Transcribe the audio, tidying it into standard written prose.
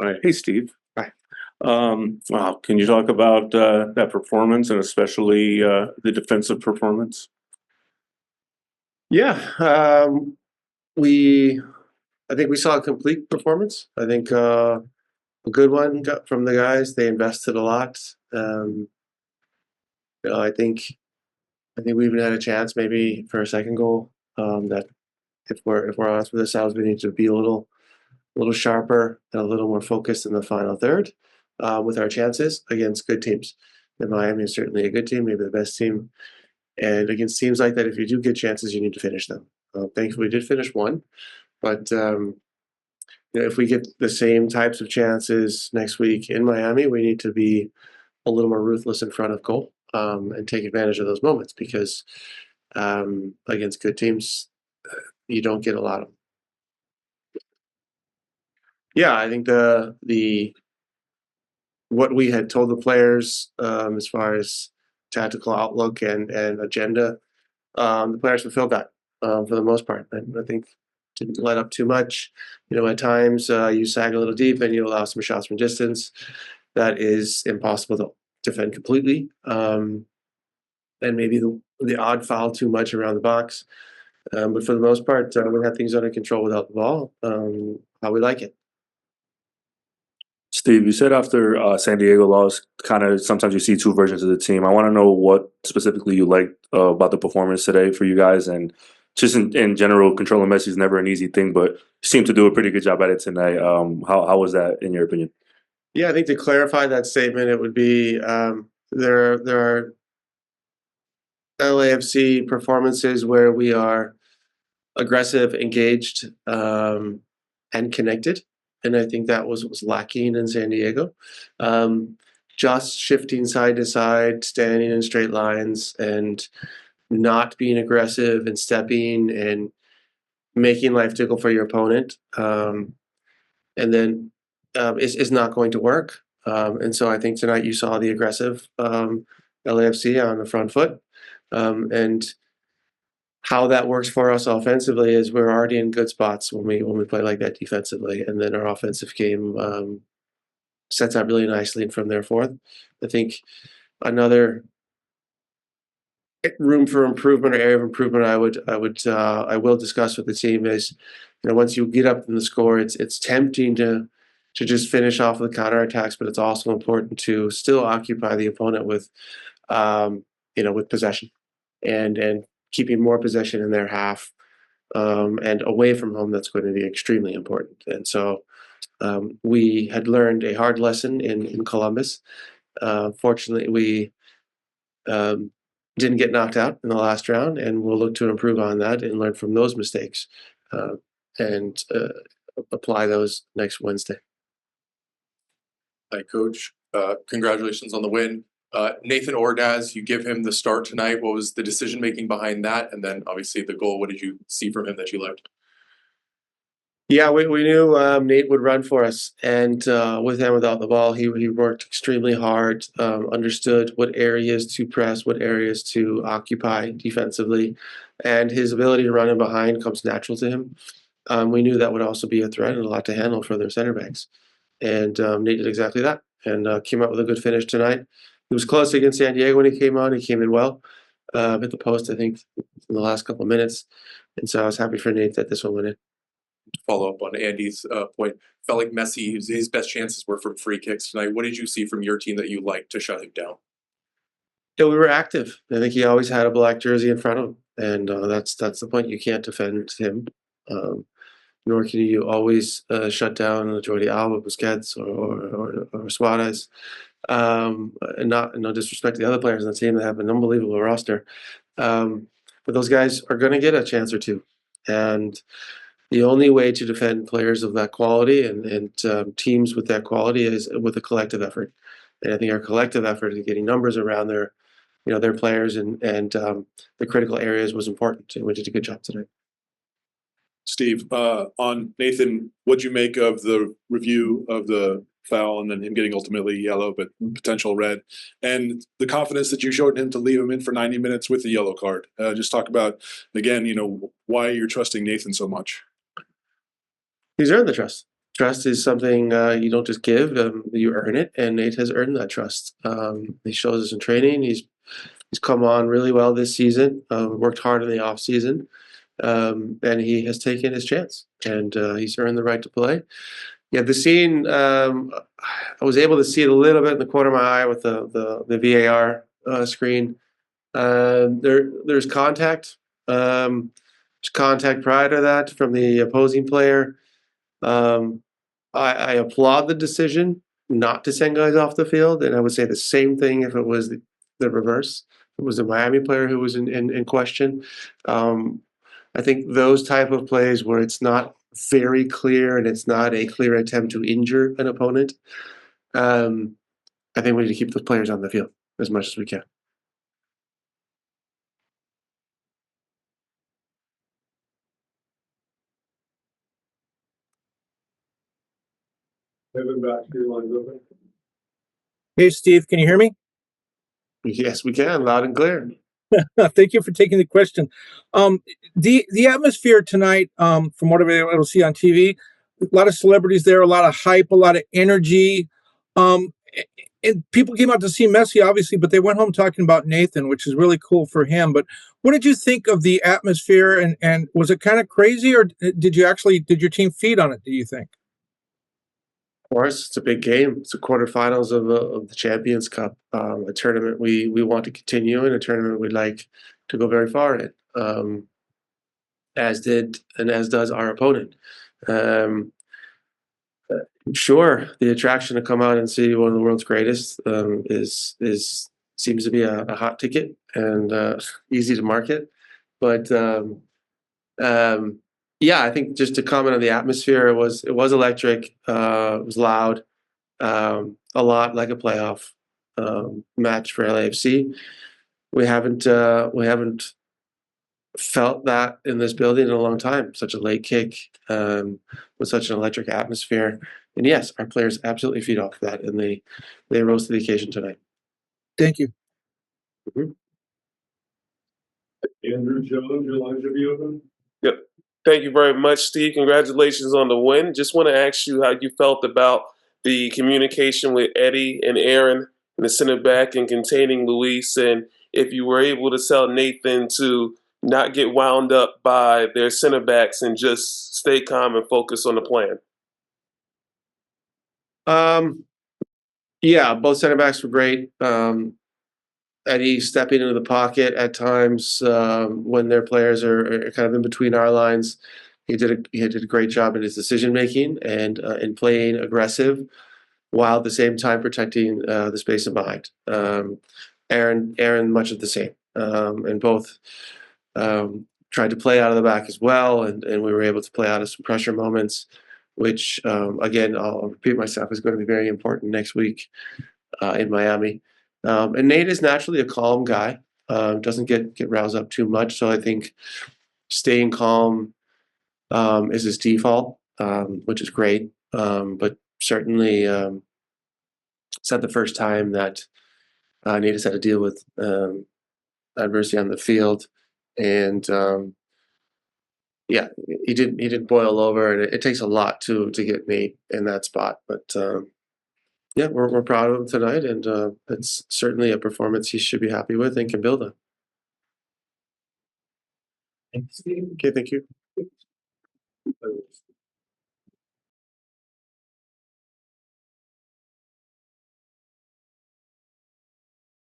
Hi. Hey, Steve. Right. Wow, can you talk about that performance and especially the defensive performance? Yeah, I think we saw a complete performance. I think a good one got from the guys. They invested a lot. Um, you know, I think we even had a chance maybe for a second goal. That if we're honest with ourselves, we need to be a little sharper and a little more focused in the final third with our chances against good teams. And Miami is certainly a good team, maybe the best team. And against teams like that, if you do get chances, you need to finish them. Thankfully, we did finish one, but if we get the same types of chances next week in Miami, we need to be a little more ruthless in front of goal and take advantage of those moments because against good teams, you don't get a lot of them. Yeah, I think the what we had told the players as far as tactical outlook and agenda, the players fulfilled that for the most part. I think didn't let up too much. At times you sag a little deep and you allow some shots from distance. That is impossible to defend completely. And maybe the odd foul too much around the box. But for the most part, we had things under control without the ball. How we like it. Steve, you said after San Diego lost, kind of sometimes you see two versions of the team. I want to know what specifically you liked about the performance today for you guys, and just in general, controlling Messi is never an easy thing, but you seem to do a pretty good job at it tonight. How was that in your opinion? Yeah, I think to clarify that statement, it would be there are LAFC performances where we are aggressive, engaged, and connected. And I think that was lacking in San Diego. Um, just shifting side to side, standing in straight lines, and not being aggressive and stepping and making life difficult for your opponent. And then is not going to work. And so I think tonight you saw the aggressive LAFC on the front foot. And how that works for us offensively is we're already in good spots when we play like that defensively, and then our offensive game sets up really nicely from there forth. I think another room for improvement or area of improvement I will discuss with the team is, once you get up in the score, it's tempting to just finish off with counterattacks, but it's also important to still occupy the opponent with possession and keeping more possession in their half and away from home. That's going to be extremely important. And so we had learned a hard lesson in Columbus. Fortunately, we um, didn't get knocked out in the last round, and we'll look to improve on that and learn from those mistakes uh, and apply those next Wednesday. Hi, Coach. Congratulations on the win. Nathan Ordaz, you give him the start tonight. What was the decision making behind that? And then obviously the goal. What did you see from him that you liked? Yeah, we knew Nate would run for us, and with and without the ball, he worked extremely hard. Understood what areas to press, what areas to occupy defensively, and his ability to run in behind comes natural to him. We knew that would also be a threat and a lot to handle for their center backs, and Nate did exactly that, and came out with a good finish tonight. He was close against San Diego when he came on. He came in well, hit the post I think in the last couple of minutes, and so I was happy for Nate that this one went in. Follow up on Andy's point. Felt like Messi, his best chances were from free kicks tonight. What did you see from your team that you liked to shut him down? Yeah, we were active. I think he always had a black jersey in front of him, and that's the point. You can't defend him, um, nor can you always shut down Jordi Alba, Busquets, or Suarez. And not no disrespect to the other players on the team that have an unbelievable roster, but those guys are going to get a chance or two, and the only way to defend players of that quality and teams with that quality is with a collective effort. And I think our collective effort in getting numbers around their players and the critical areas was important. And we did a good job tonight. Steve, on Nathan, what'd you make of the review of the foul and then him getting ultimately yellow, but potential red, and the confidence that you showed him to leave him in for 90 minutes with the yellow card? Just talk about, again, why you're trusting Nathan so much. He's earned the trust. trust is something you don't just give; you earn it, and Nate has earned that trust. He shows us in training. He's come on really well this season. Worked hard in the off season, and he has taken his chance, and he's earned the right to play. Yeah, the scene. I was able to see it a little bit in the corner of my eye with the VAR screen. There's contact. There's contact prior to that from the opposing player. I applaud the decision not to send guys off the field, and I would say the same thing if it was the reverse. If it was a Miami player who was in question. I think those type of plays where it's not very clear and it's not a clear attempt to injure an opponent. I think we need to keep those players on the field as much as we can. Hey, Steve, can you hear me? Yes, we can, loud and clear. Thank you for taking the question. The atmosphere tonight, from what I've been able to see on TV, a lot of celebrities there, a lot of hype, a lot of energy. And people came out to see Messi, obviously, but they went home talking about Nathan, which is really cool for him. But what did you think of the atmosphere? And was it kind of crazy, or did your team feed on it, do you think? Of course, it's a big game. It's the quarterfinals of the Champions Cup, a tournament we want to continue in, a tournament we'd like to go very far in, as does our opponent. Sure, the attraction to come out and see one of the world's greatest seems to be a hot ticket and easy to market, but yeah, I think just to comment on the atmosphere, it was electric. It was loud, a lot like a playoff match for LAFC. We haven't felt that in this building in a long time. Such a late kick with such an electric atmosphere, and yes, our players absolutely feed off that, and they rose to the occasion tonight. Thank you. Andrew Jones, your line should be open. Yep. Thank you very much, Steve. Congratulations on the win. Just want to ask you how you felt about the communication with Eddie and Aaron and the center back and containing Luis, and if you were able to tell Nathan to not get wound up by their center backs and just stay calm and focus on the plan. Yeah, both center backs were great. Eddie stepping into the pocket at times when their players are kind of in between our lines. He did a great job in his decision making and in playing aggressive, while at the same time protecting the space in behind. Aaron, much of the same, and both tried to play out of the back as well, and we were able to play out of some pressure moments, which again, I'll repeat myself, is going to be very important next week in Miami. And Nate is naturally a calm guy, doesn't get roused up too much. So I think staying calm is his default, which is great. But certainly, it's not the first time that Nate has had to deal with adversity on the field, and yeah, he didn't boil over, and it takes a lot to get Nate in that spot. But yeah, we're proud of him tonight, and it's certainly a performance he should be happy with and can build on. Thanks, Steve. Okay, thank you.